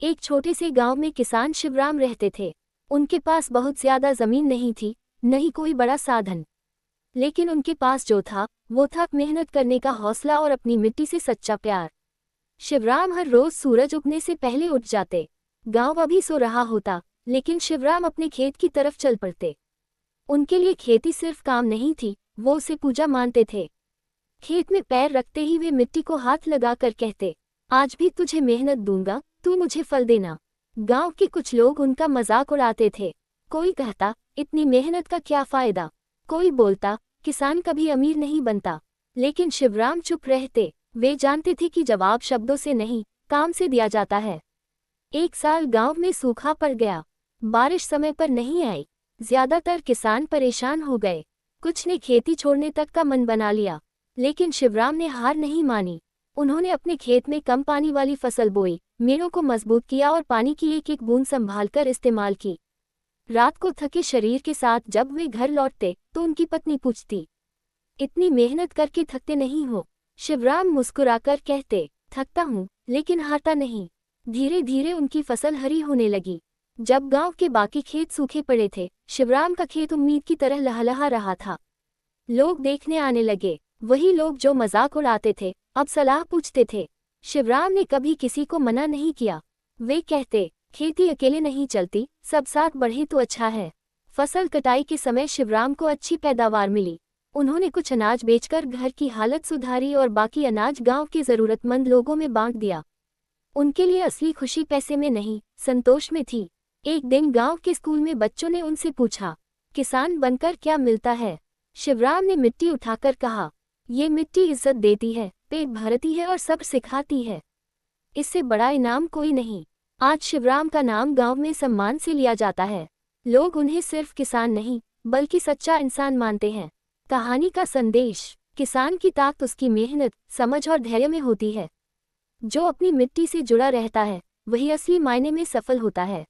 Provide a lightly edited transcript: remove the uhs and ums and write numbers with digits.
एक छोटे से गांव में किसान शिवराम रहते थे। उनके पास बहुत ज्यादा जमीन नहीं थी, न ही कोई बड़ा साधन। लेकिन उनके पास जो था वो था मेहनत करने का हौसला और अपनी मिट्टी से सच्चा प्यार। शिवराम हर रोज सूरज उगने से पहले उठ जाते। गांव अभी सो रहा होता, लेकिन शिवराम अपने खेत की तरफ चल पड़ते। उनके लिए खेती सिर्फ काम नहीं थी, वो उसे पूजा मानते थे। खेत में पैर रखते ही वे मिट्टी को हाथ लगाकर कहते, आज भी तुझे मेहनत दूंगा, तू मुझे फल देना। गांव के कुछ लोग उनका मजाक उड़ाते थे। कोई कहता, इतनी मेहनत का क्या फायदा। कोई बोलता, किसान कभी अमीर नहीं बनता। लेकिन शिवराम चुप रहते। वे जानते थे कि जवाब शब्दों से नहीं, काम से दिया जाता है। एक साल गांव में सूखा पड़ गया। बारिश समय पर नहीं आई। ज्यादातर किसान परेशान हो गए। कुछ ने खेती छोड़ने तक का मन बना लिया। लेकिन शिवराम ने हार नहीं मानी। उन्होंने अपने खेत में कम पानी वाली फसल बोई, मेड़ों को मजबूत किया और पानी की एक एक बूंद संभालकर इस्तेमाल की। रात को थके शरीर के साथ जब वे घर लौटते तो उनकी पत्नी पूछती, इतनी मेहनत करके थकते नहीं हो। शिवराम मुस्कुराकर कहते, थकता हूँ लेकिन हारता नहीं। धीरे धीरे उनकी फसल हरी होने लगी। जब गांव के बाकी खेत सूखे पड़े थे, शिवराम का खेत उम्मीद की तरह लहलहा रहा था। लोग देखने आने लगे। वही लोग जो मजाक उड़ाते थे अब सलाह पूछते थे। शिवराम ने कभी किसी को मना नहीं किया। वे कहते, खेती अकेले नहीं चलती, सब साथ बढ़े तो अच्छा है। फसल कटाई के समय शिवराम को अच्छी पैदावार मिली। उन्होंने कुछ अनाज बेचकर घर की हालत सुधारी और बाकी अनाज गांव के जरूरतमंद लोगों में बांट दिया। उनके लिए असली खुशी पैसे में नहीं, संतोष में थी। एक दिन गांव के स्कूल में बच्चों ने उनसे पूछा, किसान बनकर क्या मिलता है। शिवराम ने मिट्टी उठाकर कहा, ये मिट्टी इज्जत देती है, पेट भरती है और सब सिखाती है। इससे बड़ा इनाम कोई नहीं। आज शिवराम का नाम गांव में सम्मान से लिया जाता है। लोग उन्हें सिर्फ किसान नहीं बल्कि सच्चा इंसान मानते हैं। कहानी का संदेश, किसान की ताकत उसकी मेहनत, समझ और धैर्य में होती है। जो अपनी मिट्टी से जुड़ा रहता है वही असली मायने में सफल होता है।